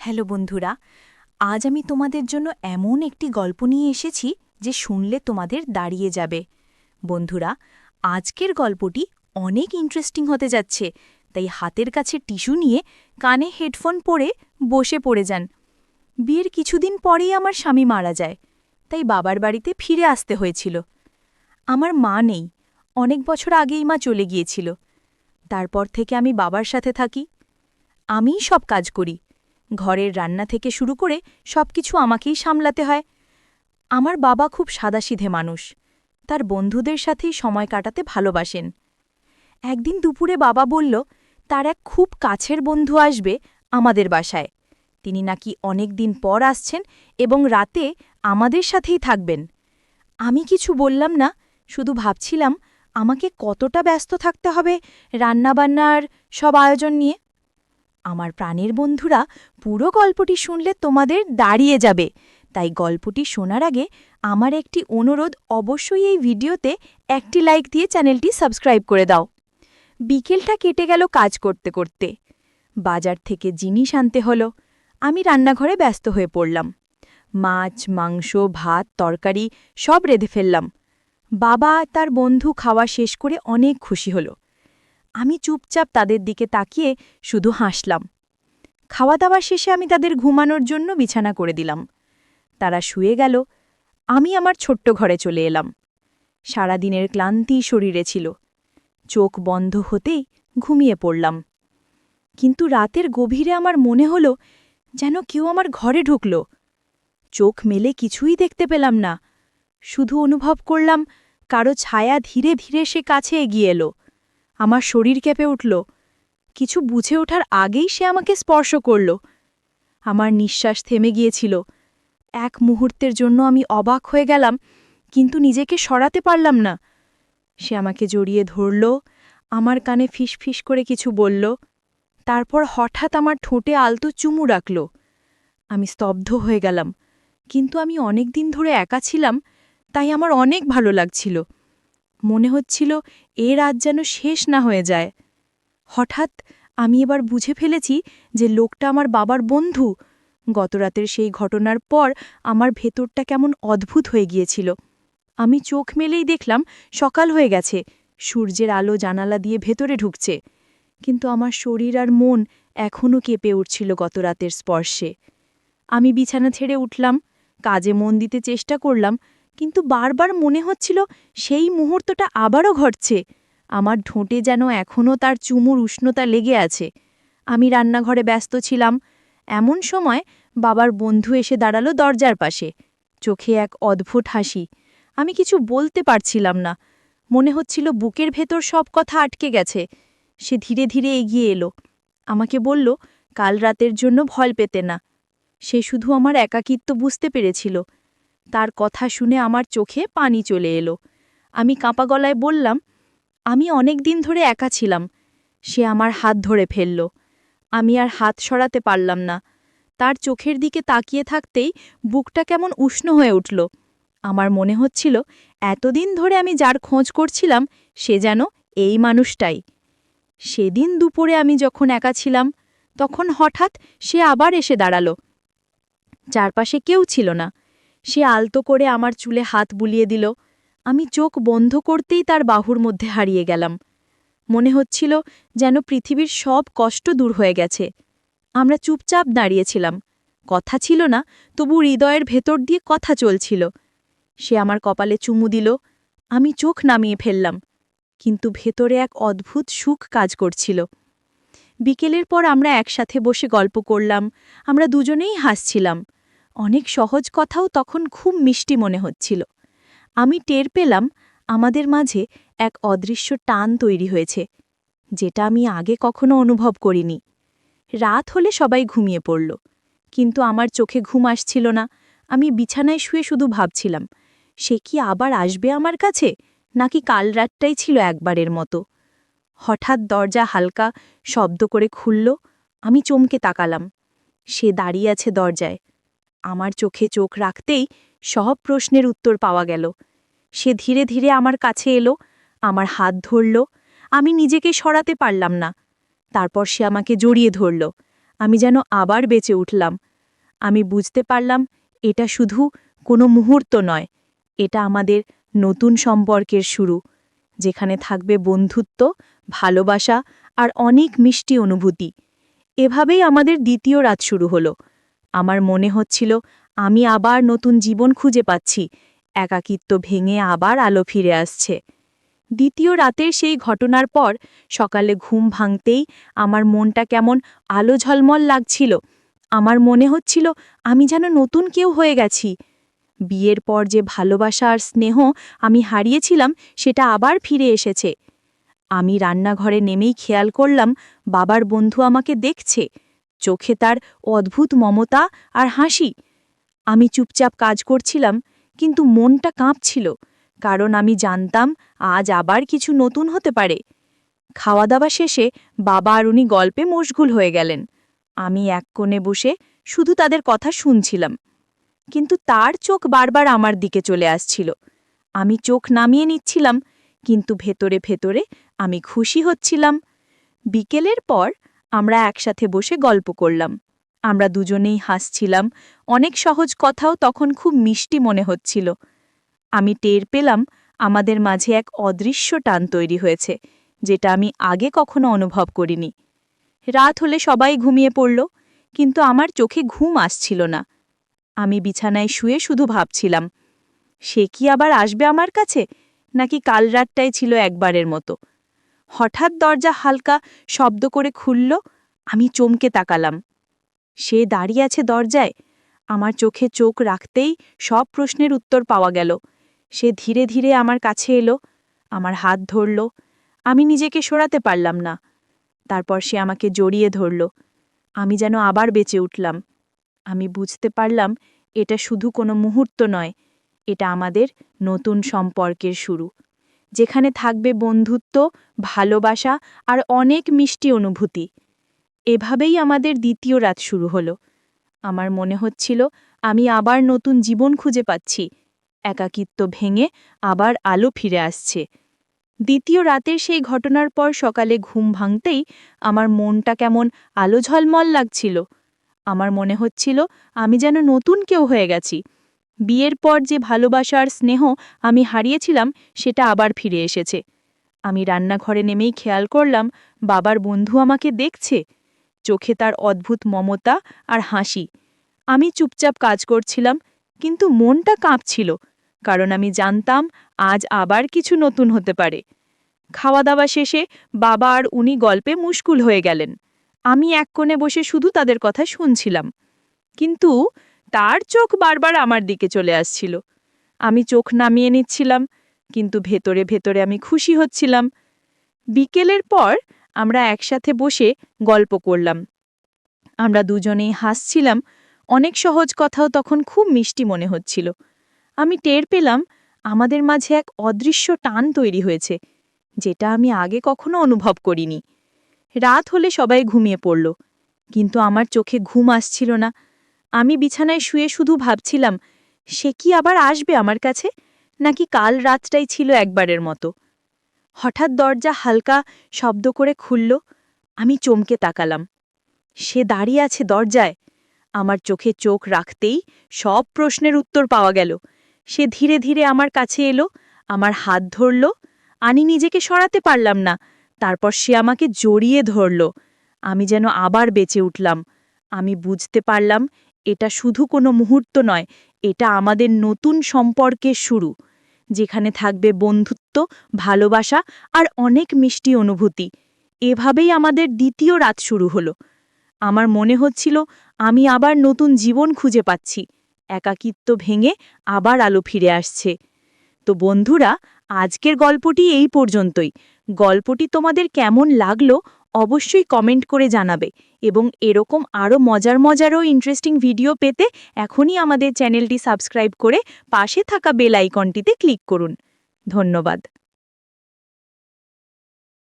Hello বন্ধুরা, আজ আমি তোমাদের জন্য এমন একটি গল্প নিয়ে এসেছি যে শুনলে তোমাদের দাঁড়িয়ে যাবে। বন্ধুরা, আজকের গল্পটি অনেক ইন্টারেস্টিং হতে যাচ্ছে, তাই হাতের কাছে টিস্যু নিয়ে কানে হেডফোন পরে বসে পড়ে যান। বিয়ের কিছুদিন পরেই আমার স্বামী মারা যায়, তাই বাবার বাড়িতে ফিরে আসতে হয়েছিল। আমার মা নেই, অনেক বছর আগেই মা চলে গিয়েছিল। তারপর থেকে আমি বাবার সাথে থাকি। আমিই সব কাজ করি, ঘরের রান্না থেকে শুরু করে সবকিছু আমাকেই সামলাতে হয়। আমার বাবা খুব সাদাসিধে মানুষ, তার বন্ধুদের সাথেই সময় কাটাতে ভালোবাসেন। একদিন দুপুরে বাবা বলল তার এক খুব কাছের বন্ধু আসবে আমাদের বাসায়। তিনি নাকি অনেক দিন পর আসছেন এবং রাতে আমাদের সাথেই থাকবেন। আমি কিছু বললাম না, শুধু ভাবছিলাম আমাকে কতটা ব্যস্ত থাকতে হবে রান্নাবান্নার সব আয়োজন নিয়ে। আমার প্রাণের বন্ধুরা, পুরো গল্পটি শুনলে তোমাদের দাঁড়িয়ে যাবে, তাই গল্পটি শোনার আগে আমার একটি অনুরোধ, অবশ্যই এই ভিডিওতে একটি লাইক দিয়ে চ্যানেলটি সাবস্ক্রাইব করে দাও। বিকেলটা কেটে গেল কাজ করতে করতে। বাজার থেকে জিনিস আনতে হলো। আমি রান্নাঘরে ব্যস্ত হয়ে পড়লাম। মাছ, মাংস, ভাত, তরকারি সব রেঁধে ফেললাম। বাবা তার বন্ধু খাওয়া শেষ করে অনেক খুশি হল। আমি চুপচাপ তাদের দিকে তাকিয়ে শুধু হাসলাম। খাওয়া দাওয়া শেষে আমি তাদের ঘুমানোর জন্য বিছানা করে দিলাম। তারা শুয়ে গেল। আমি আমার ছোট্ট ঘরে চলে এলাম। সারাদিনের ক্লান্তি শরীরে ছিল। চোখ বন্ধ হতেই ঘুমিয়ে পড়লাম। কিন্তু রাতের গভীরে আমার মনে হল যেন কেউ আমার ঘরে ঢুকল। চোখ মেলে কিছুই দেখতে পেলাম না, শুধু অনুভব করলাম কারো ছায়া ধীরে ধীরে সে কাছে এগিয়ে এলো। আমার শরীর কেঁপে উঠল। কিছু বুঝে ওঠার আগেই সে আমাকে স্পর্শ করল। আমার নিঃশ্বাস থেমে গিয়েছিল। এক মুহূর্তের জন্য আমি অবাক হয়ে গেলাম, কিন্তু নিজেকে সরাতে পারলাম না। সে আমাকে জড়িয়ে ধরল, আমার কানে ফিসফিস করে কিছু বলল, তারপর হঠাৎ আমার ঠোঁটে আলতো চুমু রাখল। আমি স্তব্ধ হয়ে গেলাম, কিন্তু আমি অনেক দিন ধরে একা ছিলাম, তাই আমার অনেক ভালো লাগছিল। মনে হচ্ছিল এ রাত যেন শেষ না হয়ে যায়। হঠাৎ আমি এবার বুঝে ফেলেছি যে লোকটা আমার বাবার বন্ধু। গতরাতের সেই ঘটনার পর আমার ভেতরটা কেমন অদ্ভুত হয়ে গিয়েছিল। আমি চোখ মেলেই দেখলাম সকাল হয়ে গেছে, সূর্যের আলো জানালা দিয়ে ভেতরে ঢুকছে। কিন্তু আমার শরীর আর মন এখনও কেঁপে উঠছিল গতরাতের স্পর্শে। আমি বিছানা ছেড়ে উঠলাম, কাজে মন দিতে চেষ্টা করলাম, কিন্তু বারবার মনে হচ্ছিল সেই মুহূর্তটা আবারও ঘটছে। আমার ঠোঁটে যেন এখনও তার চুমুর উষ্ণতা লেগে আছে। আমি রান্নাঘরে ব্যস্ত ছিলাম। এমন সময় বাবার বন্ধু এসে দাঁড়ালো দরজার পাশে, চোখে এক অদ্ভুত হাসি। আমি কিছু বলতে পারছিলাম না, মনে হচ্ছিল বুকের ভেতর সব কথা আটকে গেছে। সে ধীরে ধীরে এগিয়ে এলো, আমাকে বলল কাল রাতের জন্য ভয় পেতে না। সে শুধু আমার একাকিত্ব বুঝতে পেরেছিল। তার কথা শুনে আমার চোখে পানি চলে এলো। আমি কাঁপা গলায় বললাম, আমি অনেক দিন ধরে একা ছিলাম। সে আমার হাত ধরে ফেলল। আমি আর হাত সরাতে পারলাম না। তার চোখের দিকে তাকিয়ে থাকতেই বুকটা কেমন উষ্ণ হয়ে উঠল। আমার মনে হচ্ছিল এতদিন ধরে আমি যার খোঁজ করছিলাম সে যেন এই মানুষটাই। সেদিন দুপুরে আমি যখন একা ছিলাম, তখন হঠাৎ সে আবার এসে দাঁড়াল। চারপাশে কেউ ছিল না। সে আলতো করে আমার চুলে হাত বুলিয়ে দিল। আমি চোখ বন্ধ করতেই তার বাহুর মধ্যে হারিয়ে গেলাম। মনে হচ্ছিল যেন পৃথিবীর সব কষ্ট দূর হয়ে গেছে। আমরা চুপচাপ দাঁড়িয়েছিলাম, কথা ছিল না, তবু হৃদয়ের ভেতর দিয়ে কথা চলছিল। সে আমার কপালে চুমু দিল। আমি চোখ নামিয়ে ফেললাম, কিন্তু ভেতরে এক অদ্ভুত সুখ কাজ করছিল। বিকেলের পর আমরা একসাথে বসে গল্প করলাম। আমরা দুজনেই হাসছিলাম। অনেক সহজ কথাও তখন খুব মিষ্টি মনে হচ্ছিল। আমি টের পেলাম আমাদের মাঝে এক অদৃশ্য টান তৈরি হয়েছে, যেটা আমি আগে কখনো অনুভব করিনি। রাত হলে সবাই ঘুমিয়ে পড়ল, কিন্তু আমার চোখে ঘুম আসছিল না। আমি বিছানায় শুয়ে শুধু ভাবছিলাম, সে কি আবার আসবে আমার কাছে, নাকি কাল রাতটাই ছিল একবারের মতো। হঠাৎ দরজা হালকা শব্দ করে খুলল। আমি চমকে তাকালাম। সে দাঁড়িয়ে আছে দরজায়। আমার চোখে চোখ রাখতেই সব প্রশ্নের উত্তর পাওয়া গেল। সে ধীরে ধীরে আমার কাছে এলো, আমার হাত ধরল। আমি নিজেকে সরাতে পারলাম না। তারপর সে আমাকে জড়িয়ে ধরল। আমি যেন আবার বেঁচে উঠলাম। আমি বুঝতে পারলাম এটা শুধু কোনো মুহূর্ত নয়, এটা আমাদের নতুন সম্পর্কের শুরু, যেখানে থাকবে বন্ধুত্ব, ভালোবাসা আর অনেক মিষ্টি অনুভূতি। এভাবেই আমাদের দ্বিতীয় রাত শুরু হলো। আমার মনে হচ্ছিল আমি আবার নতুন জীবন খুঁজে পাচ্ছি, একাকিত্ব ভেঙে আবার আলো ফিরে আসছে। দ্বিতীয় রাতের সেই ঘটনার পর সকালে ঘুম ভাঙতেই আমার মনটা কেমন আলো ঝলমল লাগছিল। আমার মনে হচ্ছিল আমি যেন নতুন কেউ হয়ে গেছি। বিয়ের পর যে ভালোবাসা আর স্নেহ আমি হারিয়েছিলাম সেটা আবার ফিরে এসেছে। আমি রান্নাঘরে নেমেই খেয়াল করলাম বাবার বন্ধু আমাকে দেখছে, চোখে তার অদ্ভুত মমতা আর হাসি। আমি চুপচাপ কাজ করছিলাম, কিন্তু মনটা কাঁপছিল, কারণ আমি জানতাম আজ আবার কিছু নতুন হতে পারে। খাওয়া দাওয়া শেষে বাবা আর উনি গল্পে মশগুল হয়ে গেলেন। আমি এক কোণে বসে শুধু তাদের কথা শুনছিলাম, কিন্তু তার চোখ বারবার আমার দিকে চলে আসছিল। আমি চোখ নামিয়ে নিচ্ছিলাম, কিন্তু ভেতরে ভেতরে আমি খুশি হচ্ছিলাম। বিকেলের পর আমরা একসাথে বসে গল্প করলাম। আমরা দুজনেই হাসছিলাম, অনেক সহজ কথাও তখন খুব মিষ্টি মনে হচ্ছিল। আমি টের পেলাম আমাদের মাঝে এক অদৃশ্য টান তৈরি হয়েছে, যেটা আমি আগে কখনো অনুভব করিনি। রাত হলে সবাই ঘুমিয়ে পড়ল, কিন্তু আমার চোখে ঘুম আসছিল না। আমি বিছানায় শুয়ে শুধু ভাবছিলাম, সে কি আবার আসবে আমার কাছে, নাকি কাল রাতটাই ছিল একবারের মতো। হঠাৎ দরজা হালকা শব্দ করে খুলল। আমি চমকে তাকালাম। সে দাঁড়িয়ে আছে দরজায়। আমার চোখে চোখ রাখতেই সব প্রশ্নের উত্তর পাওয়া গেল। সে ধীরে ধীরে আমার কাছে এলো, আমার হাত ধরল। আমি নিজেকে সরাতে পারলাম না। তারপর সে আমাকে জড়িয়ে ধরল। আমি যেন আবার বেঁচে উঠলাম। আমি বুঝতে পারলাম এটা শুধু কোনো মুহূর্ত নয়, এটা আমাদের নতুন সম্পর্কের শুরু, যেখানে থাকবে বন্ধুত্ব, ভালোবাসা আর অনেক মিষ্টি অনুভূতি। এভাবেই আমাদের দ্বিতীয় রাত শুরু হলো। আমার মনে হচ্ছিল আমি আবার নতুন জীবন খুঁজে পাচ্ছি, একাকিত্ব ভেঙে আবার আলো ফিরে আসছে। দ্বিতীয় রাতের সেই ঘটনার পর সকালে ঘুম ভাঙতেই আমার মনটা কেমন আলো ঝলমল লাগছিল। আমার মনে হচ্ছিল আমি যেন নতুন কেউ হয়ে গেছি। বিয়ের পর যে ভালোবাসা আর স্নেহ আমি হারিয়েছিলাম সেটা আবার ফিরে এসেছে। আমি রান্নাঘরে নেমেই খেয়াল করলাম বাবার বন্ধু আমাকে দেখছে, চোখে তার অদ্ভুত মমতা আর হাসি। আমি চুপচাপ কাজ করছিলাম, কিন্তু মনটা কাঁপছিল, কারণ আমি জানতাম আজ আবার কিছু নতুন হতে পারে। খাওয়া দাওয়া শেষে বাবা আর উনি গল্পে মুশকুল হয়ে গেলেন। আমি এক কোণে বসে শুধু তাদের কথা শুনছিলাম, কিন্তু তার চোখ বারবার আমার দিকে চলে আসছিল। আমি চোখ নামিয়ে নিচ্ছিলাম, কিন্তু ভেতরে ভেতরে আমি খুশি হচ্ছিলাম। বিকেলের পর আমরা একসাথে বসে গল্প করলাম। আমরা দুজনেই হাসছিলাম, অনেক সহজ কথাও তখন খুব মিষ্টি মনে হচ্ছিল। আমি টের পেলাম আমাদের মাঝে এক অদৃশ্য টান তৈরি হয়েছে, যেটা আমি আগে কখনো অনুভব করিনি। রাত হলে সবাই ঘুমিয়ে পড়ল, কিন্তু আমার চোখে ঘুম আসছিল না। আমি বিছানায় শুয়ে শুধু ভাবছিলাম, সে কি আবার আসবে আমার কাছে, নাকি কাল রাতটাই ছিল একবারের মতো। হঠাৎ দরজা হালকা শব্দ করে খুলল। আমি চমকে তাকালাম। সে দাঁড়িয়ে আছে দরজায়। আমার চোখে চোখ রাখতেই সব প্রশ্নের উত্তর পাওয়া গেল। সে ধীরে ধীরে আমার কাছে এলো, আমার হাত ধরল। আমি নিজেকে সরাতে পারলাম না। তারপর সে আমাকে জড়িয়ে ধরল। আমি যেন আবার বেঁচে উঠলাম। আমি বুঝতে পারলাম এটা শুধু কোনো মুহূর্ত নয়, এটা আমাদের নতুন সম্পর্কের শুরু, যেখানে থাকবে বন্ধুত্ব, ভালোবাসা আর অনেক মিষ্টি অনুভূতি। এভাবেই আমাদের দ্বিতীয় রাত শুরু হলো। আমার মনে হচ্ছিল আমি আবার নতুন জীবন খুঁজে পাচ্ছি, একাকিত্ব ভেঙে আবার আলো ফিরে আসছে। তো বন্ধুরা, আজকের গল্পটি এই পর্যন্তই। গল্পটি তোমাদের কেমন লাগলো অবশ্যই কমেন্ট করে জানাবে, এবং এরকম আরও মজার ও ইন্টারেস্টিং ভিডিও পেতে এখনই আমাদের চ্যানেলটি সাবস্ক্রাইব করে পাশে থাকা বেল আইকনটিতে ক্লিক করুন। ধন্যবাদ।